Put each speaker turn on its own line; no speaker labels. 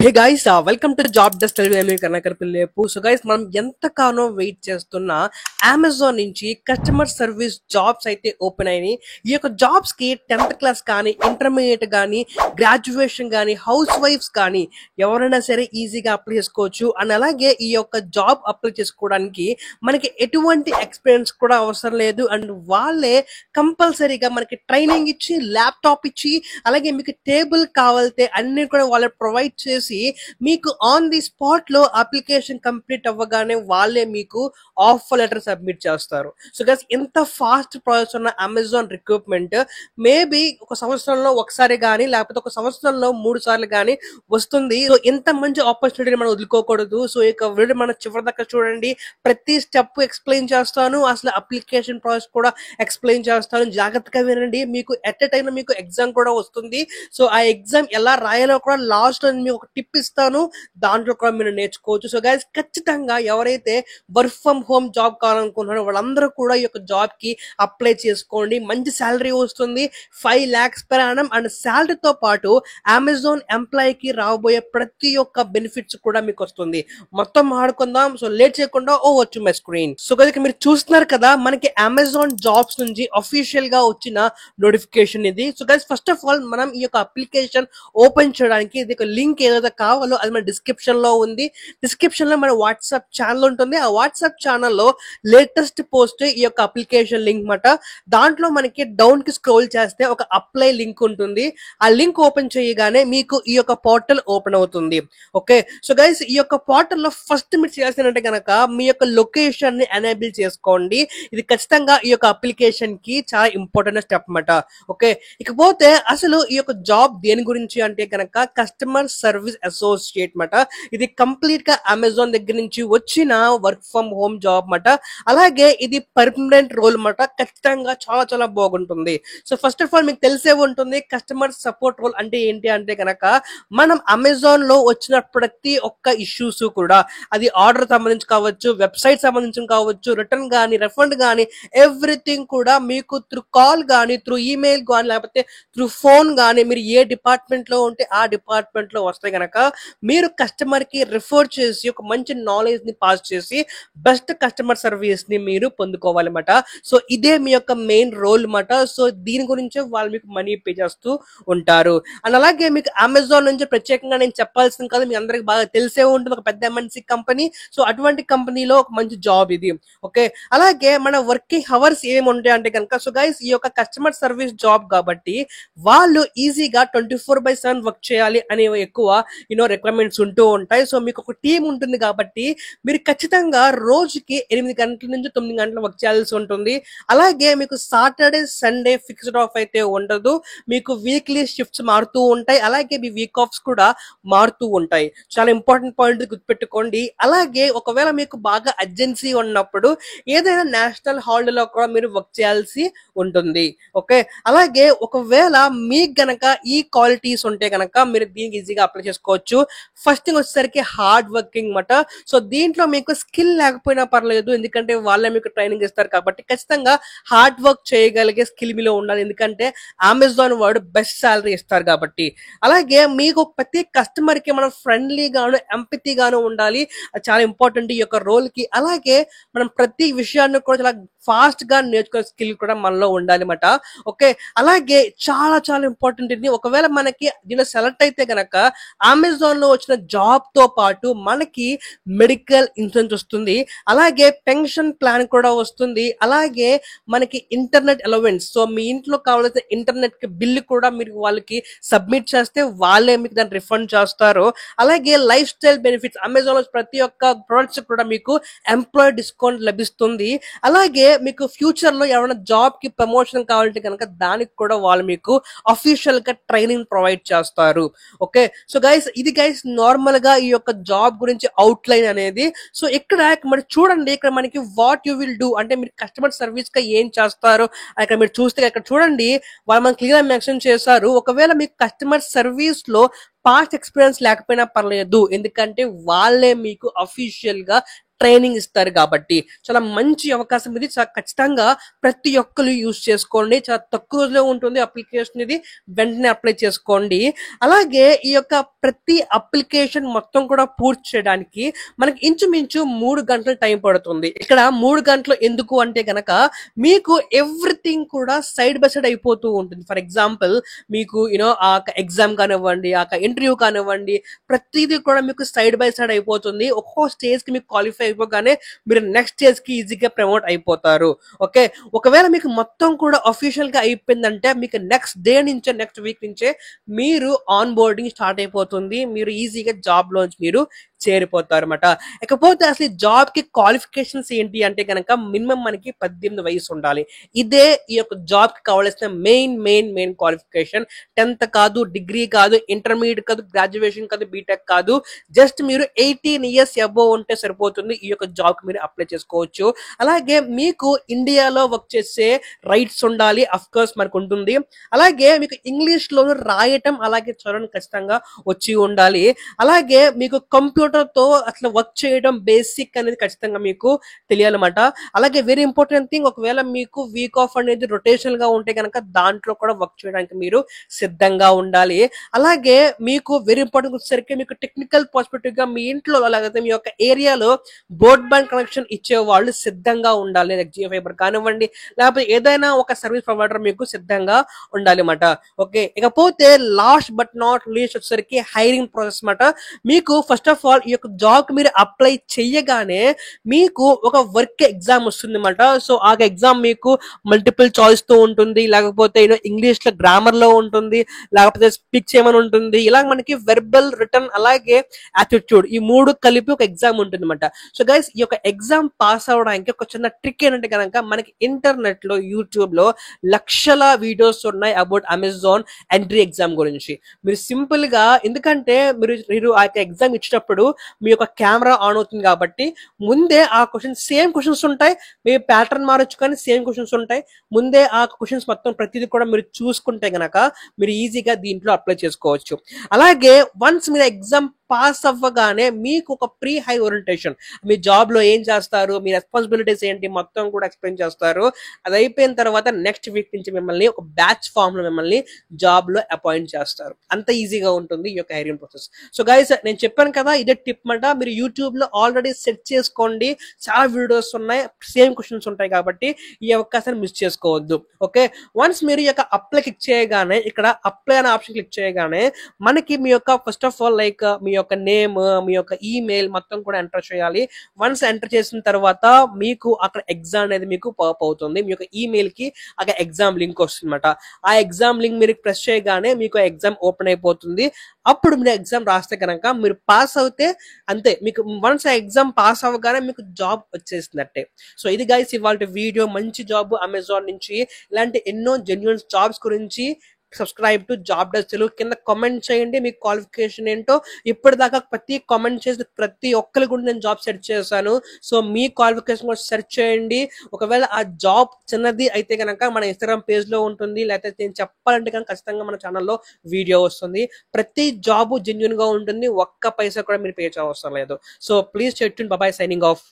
Hey guys welcome to job desk కనకరపల్లిపు. So guys మనం ఎంతగానో వెయిట్ చేస్తున్న అమెజాన్ నుంచి కస్టమర్ సర్వీస్ జాబ్స్ అయితే ఓపెన్ అయినాయి. ఈ యొక్క జాబ్స్ కి 10th క్లాస్ కానీ ఇంటర్మీడియట్ కానీ గ్రాడ్యుయేషన్ కానీ హౌస్ వైఫ్స్ కానీ ఎవరైనా సరే ఈజీగా అప్లై చేసుకోవచ్చు. అండ్ అలాగే ఈ యొక్క జాబ్ అప్లై చేసుకోవడానికి మనకి ఎటువంటి ఎక్స్పీరియన్స్ కూడా అవసరం లేదు. అండ్ వాళ్ళే కంపల్సరీగా మనకి ట్రైనింగ్ ఇచ్చి ల్యాప్టాప్ ఇచ్చి అలాగే మీకు టేబుల్ కావాలితే అన్ని కూడా వాళ్ళు ప్రొవైడ్ చేసి మీకు ఆన్ ది స్పాట్ లో అప్లికేషన్ కంప్లీట్ అవ్వగానే వాళ్ళే మీకు ఆఫర్ లెటర్ సబ్మిట్ చేస్తారు. సో గైస్ ఎంత ఫాస్ట్ ప్రాసెస్ ఉన్న అమెజాన్ రిక్రూట్మెంట్ మేబీ ఒక సంవత్సరంలో ఒకసారి కానీ లేకపోతే ఒక సంవత్సరంలో 3 సార్లు కానీ వస్తుంది. సో ఎంత మంచి ఆపర్చునిటీని మనం వదులుకోకూడదు. సో ఇక వీడియో మన చివరి దాకా చూడండి. ప్రతి స్టెప్ ఎక్స్ప్లెయిన్ చేస్తాను, అసలు అప్లికేషన్ ప్రాసెస్ కూడా ఎక్స్ప్లెయిన్ చేస్తాను. జాగ్రత్తగా వినండి. మీకు ఎట్ ఎ టైం మీకు ఎగ్జామ్ కూడా వస్తుంది. సో ఆ ఎగ్జామ్ ఎలా రాయాలో కూడా లాస్ట్ లో మీకు ఒక టిప్ ఇస్తాను, దాంట్లో కూడా మీరు నేర్చుకోవచ్చు. సో గైస్ ఖచ్చితంగా ఎవరైతే వర్క్ ఫ్రమ్ హోమ్ జాబ్ కావాలనుకుంటున్నారో వాళ్ళందరూ కూడా ఈ యొక్క జాబ్ కి అప్లై చేసుకోండి. మంచి శాలరీ వస్తుంది, 5 lakhs per annum. అండ్ శాలరీతో పాటు అమెజాన్ ఎంప్లాయ్ కి రాబోయే ప్రతి ఒక్క బెనిఫిట్స్ కూడా మీకు వస్తుంది. మొత్తం మాట్లాడుకుందాం. సో లేట్ చేయకుండా వచ్చు మై స్క్రీన్. సో గైస్ మీరు చూస్తున్నారు కదా, మనకి అమెజాన్ జాబ్స్ నుంచి అఫీషియల్ గా వచ్చిన నోటిఫికేషన్ ఇది. So guys first of all మనం ఈ యొక్క అప్లికేషన్ ఓపెన్ చేయడానికి ఇది ఒక లింక్ ఏదైతే కావాలో అది మన డిస్క్రిప్షన్ లో ఉంది. డిస్క్రిప్షన్ లో మన వాట్సాప్ ఛానల్ ఉంటుంది. ఆ వాట్సాప్ ఛానల్లో లేటెస్ట్ పోస్ట్ ఈ యొక్క అప్లికేషన్ లింక్ మాట. దాంట్లో మనకి డౌన్ కి స్క్రోల్ చేస్తే ఒక అప్లై లింక్ ఉంటుంది. ఆ లింక్ ఓపెన్ చేయగానే మీకు ఈ యొక్క పోర్టల్ ఓపెన్ అవుతుంది. ఓకే, సో గైస్ ఈ యొక్క పోర్టల్ లో ఫస్ట్ మీరు చేయాల్సిందంటే కనుక మీ యొక్క లొకేషన్ ని ఎనేబుల్ చేసుకోండి. ఇది ఖచ్చితంగా ఈ యొక్క అప్లికేషన్ కి చాలా ఇంపార్టెంట్ స్టెప్ అన్నమాట. ఓకే, ఇకపోతే అసలు ఈ యొక్క జాబ్ దేని గురించి అంటే కనుక కస్టమర్ సర్వీస్ అసోసియేట్ మాట. ఇది కంప్లీట్ గా అమెజాన్ దగ్గర నుంచి వచ్చిన వర్క్ ఫ్రమ్ హోమ్ జాబ్ మాట. అలాగే ఇది పర్మనెంట్ రోల్ మాట. ఖచ్చితంగా చాలా చాలా బాగుంటుంది. సో ఫస్ట్ ఆఫ్ ఆల్ మీకు తెలిసే ఉంటుంది కస్టమర్ సపోర్ట్ రోల్ అంటే ఏంటి అంటే కనుక మనం అమెజాన్ లో వచ్చిన ప్రతి ఒక్క ఇష్యూస్ కూడా అది ఆర్డర్ సంబంధించి కావచ్చు, వెబ్సైట్ సంబంధించి కావచ్చు, రిటర్న్ కానీ రిఫండ్ కానీ ఎవ్రీథింగ్ కూడా మీకు త్రూ కాల్ కానీ త్రూ ఈమెయిల్ కానీ లేకపోతే త్రూ ఫోన్ కానీ మీరు ఏ డిపార్ట్మెంట్ లో ఉంటే ఆ డిపార్ట్మెంట్ లో వస్తే గనక మీరు కస్టమర్ కి రిఫర్ చేసి ఒక మంచి నాలెడ్జ్ ని పాస్ చేసి బెస్ట్ కస్టమర్ సర్వీస్ ని మీరు పొందుకోవాలన్నమాట. సో ఇదే మీ యొక్క మెయిన్ రోల్ మాట. సో దీని గురించే వాళ్ళు మీకు మనీ పే చేస్తూ ఉంటారు. అండ్ అలాగే మీకు అమెజాన్ నుంచి ప్రత్యేకంగా నేను చెప్పాల్సింది కాదు, మీ అందరికి బాగా తెలిసే ఉంటుంది, ఒక పెద్ద ఎంఎన్సీ కంపెనీ. సో అటువంటి కంపెనీలో ఒక మంచి జాబ్ ఇది. ఓకే, అలాగే మన వర్కింగ్ అవర్స్ ఏమి ఉంటాయి అంటే కనుక సో గైస్ ఈ యొక్క కస్టమర్ సర్వీస్ జాబ్ కాబట్టి వాళ్ళు ఈజీగా 24/7 వర్క్ చేయాలి అనే ఎక్కువ రిక్వైర్మెంట్స్ ఉంటూ ఉంటాయి. సో మీకు ఒక టీం ఉంటుంది కాబట్టి మీరు ఖచ్చితంగా రోజుకి 8 గంటల నుంచి 9 గంటలు వర్క్ చేయాల్సి ఉంటుంది. అలాగే మీకు సాటర్డే సండే ఫిక్స్డ్ ఆఫ్ అయితే ఉండదు. మీకు వీక్లీ షిఫ్ట్స్ మారుతూ ఉంటాయి. అలాగే మీ వీక్ ఆఫ్స్ కూడా మారుతూ ఉంటాయి. చాలా ఇంపార్టెంట్ పాయింట్ గుర్తుపెట్టుకోండి. అలాగే ఒకవేళ మీకు బాగా అర్జెన్సీ ఉన్నప్పుడు ఏదైనా నేషనల్ హాలిడేలో కూడా మీరు వర్క్ చేయాల్సి ఉంటుంది. ఓకే, అలాగే ఒకవేళ మీకు గనక ఈ క్వాలిటీస్ ఉంటే గనక మీరు దీనికి ఈజీగా అప్లై చేసుకోవచ్చు. ఫస్ట్ థింగ్ వచ్చేసరికి హార్డ్ వర్కింగ్ మాట. సో దీంట్లో మీకు స్కిల్ లేకపోయినా పర్లేదు, ఎందుకంటే వాళ్ళే మీకు ట్రైనింగ్ ఇస్తారు కాబట్టి ఖచ్చితంగా హార్డ్ వర్క్ చేయగలిగే స్కిల్ మీలో ఉండాలి, ఎందుకంటే అమెజాన్ వాడు బెస్ట్ సాలరీ ఇస్తారు కాబట్టి. అలాగే మీకు ప్రతి కస్టమర్ కి మనం ఫ్రెండ్లీ గాను ఎంపతి గాను ఉండాలి. అది చాలా ఇంపార్టెంట్ ఈ యొక్క రోల్ కి. అలాగే మనం ప్రతి విషయాన్ని కూడా చాలా ఫాస్ట్ గా నేర్చుకునే స్కిల్ కూడా మనలో ఉండాలి మాట. ఓకే, అలాగే చాలా చాలా ఇంపార్టెంట్ ఇది. ఒకవేళ మనకి దీనిలో సెలెక్ట్ అయితే గనక అమెజాన్ లో వచ్చిన జాబ్ తో పాటు మనకి మెడికల్ ఇన్సూరెన్స్ వస్తుంది, అలాగే పెన్షన్ ప్లాన్ కూడా వస్తుంది, అలాగే మనకి ఇంటర్నెట్ అలవెన్స్. సో మీ ఇంట్లో కావాల్సిన ఇంటర్నెట్ కి బిల్లు కూడా మీరు వాళ్ళకి సబ్మిట్ చేస్తే వాళ్ళే మీకు దాన్ని రిఫండ్ చేస్తారు. అలాగే లైఫ్ స్టైల్ బెనిఫిట్స్, అమెజాన్ లో ప్రతి ఒక్క ప్రొడక్ట్స్ కూడా మీకు ఎంప్లాయీ డిస్కౌంట్ లభిస్తుంది. అలాగే మీకు ఫ్యూచర్ లో ఎవరైనా జాబ్ కి ప్రమోషన్ కావాలంటే కనుక దానికి కూడా వాళ్ళు మీకు అఫీషియల్ గా ట్రైనింగ్ ప్రొవైడ్ చేస్తారు. ఓకే, సో గైస్ ఇది గైస్ నార్మల్ గా ఈ యొక్క జాబ్ గురించి అవుట్ లైన్ అనేది. సో ఇక్కడ మరి చూడండి, ఇక్కడ మనకి వాట్ యు విల్ డూ అంటే మీరు కస్టమర్ సర్వీస్ గా ఏం చేస్తారు ఇక్కడ మీరు చూస్తే ఇక్కడ చూడండి వాళ్ళు మనకి క్లియర్ మెన్షన్ చేశారు. ఒకవేళ మీకు కస్టమర్ సర్వీస్ లో పాస్ట్ ఎక్స్పీరియన్స్ లేకపోయినా పర్లేదు, ఎందుకంటే వాళ్ళే మీకు అఫీషియల్ గా ట్రైనింగ్ ఇస్తారు కాబట్టి చాలా మంచి అవకాశం ఇది. చాలా ఖచ్చితంగా ప్రతి ఒక్కరు యూజ్ చేసుకోండి. చాలా తక్కువ రోజులో ఉంటుంది అప్లికేషన్ ఇది. వెంటనే అప్లై చేసుకోండి. అలాగే ఈ యొక్క ప్రతి అప్లికేషన్ మొత్తం కూడా పూర్తి చేయడానికి మనకి ఇంచుమించు 3 గంటల టైం పడుతుంది. ఇక్కడ 3 గంటలు ఎందుకు అంటే గనక మీకు ఎవ్రీథింగ్ కూడా సైడ్ బై సైడ్ అయిపోతూ ఉంటుంది. ఫర్ ఎగ్జాంపుల్ మీకు ఆ ఎగ్జామ్ కానివ్వండి, ఆ ఇంటర్వ్యూ కానివ్వండి, ప్రతిదీ కూడా మీకు సైడ్ బై సైడ్ అయిపోతుంది. ఒక్కో స్టేజ్ కి మీకు క్వాలిఫై అయిపోగానే మీరు నెక్స్ట్ స్టేజ్ కి ఈజీగా ప్రమోట్ అయిపోతారు. ఓకే, ఒకవేళ మీకు మొత్తం కూడా అఫీషియల్ గా అయిపోయిందంటే మీకు నెక్స్ట్ డే నుంచే, నెక్స్ట్ వీక్ నుంచే మీరు ఆన్ బోర్డింగ్ స్టార్ట్ అయిపోతుంది. మీరు ఈజీగా జాబ్ లోంచి మీరు చేరిపోతారు అనమాట. ఇకపోతే అసలు జాబ్ కి క్వాలిఫికేషన్స్ ఏంటి అంటే కనుక మినిమం మనకి 18 వయసు ఉండాలి. ఇదే ఈ యొక్క జాబ్ కి కావాల్సిన మెయిన్ క్వాలిఫికేషన్. 10th కాదు, డిగ్రీ కాదు, ఇంటర్మీడియట్ కాదు, గ్రాడ్యుయేషన్ కాదు, బీటెక్ కాదు. జస్ట్ మీరు 18 years అబోవ్ ఉంటే సరిపోతుంది. ఈ యొక్క జాబ్ కి మీరు అప్లై చేసుకోవచ్చు. అలాగే మీకు ఇండియాలో వర్క్ చేసే రైట్స్ ఉండాలి. అఫ్ కోర్స్ మనకు ఉంటుంది. అలాగే మీకు ఇంగ్లీష్ లో రాయటం అలాగే చదవడం ఖచ్చితంగా వచ్చి ఉండాలి. అలాగే మీకు కంప్యూటర్ తో అట్లా వర్క్ చేయడం బేసిక్ అనేది ఖచ్చితంగా మీకు తెలియాలన్నమాట. అలాగే వెరీ ఇంపార్టెంట్ థింగ్, ఒకవేళ మీకు వీక్ ఆఫ్ అనేది రొటేషనల్ గా ఉంటే కనుక దాంట్లో కూడా వర్క్ చేయడానికి మీరు సిద్ధంగా ఉండాలి. అలాగే మీకు వెరీ ఇంపార్టెంట్ వచ్చేసరికి మీకు టెక్నికల్ పర్స్పెక్టివ్ గా మీ ఇంట్లో అలాగే మీ యొక్క ఏరియాలో బ్రాడ్బ్యాండ్ కనెక్షన్ ఇచ్చే వాళ్ళు సిద్ధంగా ఉండాలి. లైక్ జియో ఫైబర్ కానివ్వండి, లేకపోతే ఏదైనా ఒక సర్వీస్ ప్రొవైడర్ మీకు సిద్ధంగా ఉండాలి అన్నమాట. ఓకే, ఇకపోతే లాస్ట్ బట్ నాట్ లీస్ట్ వచ్చేసరికి హైరింగ్ ప్రాసెస్ అన్నమాట. మీకు ఫస్ట్ ఆఫ్ ఆల్ ఈ యొక్క జాబ్ మీరు అప్లై చేయగానే మీకు ఒక వర్క్ ఎగ్జామ్ వస్తుంది అన్నమాట. సో ఆ ఎగ్జామ్ మీకు మల్టిపుల్ చాయిస్ తో ఉంటుంది, లేకపోతే ఇంగ్లీష్ లో గ్రామర్ లో ఉంటుంది, లేకపోతే స్పీక్ చేయమని ఉంటుంది. ఇలా మనకి వెర్బల్, రిటర్న్ అలాగే యాటిట్యూడ్ ఈ 3 కలిపి ఒక ఎగ్జామ్ ఉంటుంది అన్నమాట. సో గైస్, ఈ యొక్క ఎగ్జామ్ పాస్ అవడానికి ఒక చిన్న ట్రిక్ ఏంటంటే కనుక మనకి ఇంటర్నెట్ లో, యూట్యూబ్ లో లక్షల వీడియోస్ ఉన్నాయి అబౌట్ అమెజాన్ ఎంట్రీ ఎగ్జామ్ గురించి. మీరు సింపుల్ గా, ఎందుకంటే మీరు ఆ యొక్క ఎగ్జామ్ ఇచ్చినప్పుడు మీ యొక్క కెమెరా ఆన్ అవుతుంది కాబట్టి ముందే ఆ క్వశ్చన్స్, సేమ్ క్వశ్చన్స్ ఉంటాయి, మీ ప్యాటర్న్ మారొచ్చు కానీ సేమ్ క్వశ్చన్స్ ఉంటాయి. ముందే ఆ క్వశ్చన్స్ మొత్తం ప్రతిదీ కూడా మీరు చూసుకుంటే గనక మీరు ఈజీగా దీంట్లో అప్లై చేసుకోవచ్చు. అలాగే వన్స్ మీరు ఎగ్జామ్ పాస్ అవ్వగానే మీకు ఒక ప్రీ హై ఓరియంటేషన్, మీ జాబ్ లో ఏం చేస్తారు, మీ రెస్పాన్సిబిలిటీస్ ఏంటి మొత్తం కూడా ఎక్స్ప్లెయిన్ చేస్తారు. అది అయిపోయిన తర్వాత నెక్స్ట్ వీక్ నుంచి మిమ్మల్ని ఒక బ్యాచ్ ఫామ్ లో మిమ్మల్ని జాబ్ లో అపాయింట్ చేస్తారు. అంత ఈజీగా ఉంటుంది ఈ యొక్క హైరింగ్ ప్రాసెస్. సో గైస్, నేను చెప్పాను కదా, ఇదే టిప్ మాట. మీరు యూట్యూబ్ లో ఆల్రెడీ సెట్ చేసుకోండి, చాలా వీడియోస్ ఉన్నాయి, సేమ్ క్వశ్చన్స్ ఉంటాయి కాబట్టి ఈ అవకాశాన్ని మిస్ చేసుకోవద్దు. ఓకే, వన్స్ మీరు ఈ యొక్క అప్లై క్లిక్ చేయగానే, ఇక్కడ అప్లై అనే ఆప్షన్ క్లిక్ చేయగానే మనకి మీ యొక్క ఫస్ట్ ఆఫ్ ఆల్ లైక్ మీ యొక్క నేమ్, మీ యొక్క ఈమెయిల్ మొత్తం కూడా ఎంటర్ చేయాలి. వన్స్ ఎంటర్ చేసిన తర్వాత మీకు అక్కడ ఎగ్జామ్ అనేది మీకు పాప్ అవుతుంది. మీ యొక్క ఈమెయిల్ కి అక్కడ ఎగ్జామ్ లింక్ వస్తుంది అనమాట. ఆ ఎగ్జామ్ లింక్ మీరు ప్రెస్ చేయగానే మీకు ఎగ్జామ్ ఓపెన్ అయిపోతుంది. అప్పుడు మీరు ఎగ్జామ్ రాస్తే కనుక మీరు పాస్ అవుతే అంతే, మీకు వన్స్ ఆ ఎగ్జామ్ పాస్ అవ్వగానే మీకు జాబ్ వచ్చేసినట్టే. సో ఇది గైస్ ఇవాళ వీడియో. మంచి జాబ్ అమెజాన్ నుంచి, ఇలాంటి ఎన్నో జెన్యూన్ జాబ్స్ గురించి. Subscribe to job desk Telugu. కింద కామెంట్ చేయండి మీ క్వాలిఫికేషన్ ఏంటో. ఇప్పటిదాకా ప్రతి కామెంట్ చేసి ప్రతి ఒక్కరి గురించి నేను జాబ్ సెర్చ్ చేశాను. సో మీ క్వాలిఫికేషన్ కూడా సెర్చ్ చేయండి. ఒకవేళ ఆ జాబ్ చిన్నది అయితే కనుక మన ఇన్స్టాగ్రామ్ పేజ్ లో ఉంటుంది, లేకపోతే నేను చెప్పాలంటే కనుక ఖచ్చితంగా మన ఛానల్లో వీడియో వస్తుంది. ప్రతి జాబ్ జెన్యూన్ గా ఉంటుంది, ఒక్క పైసా కూడా మీరు పే చేయవసరం లేదు. So please stay tuned. By by, signing off.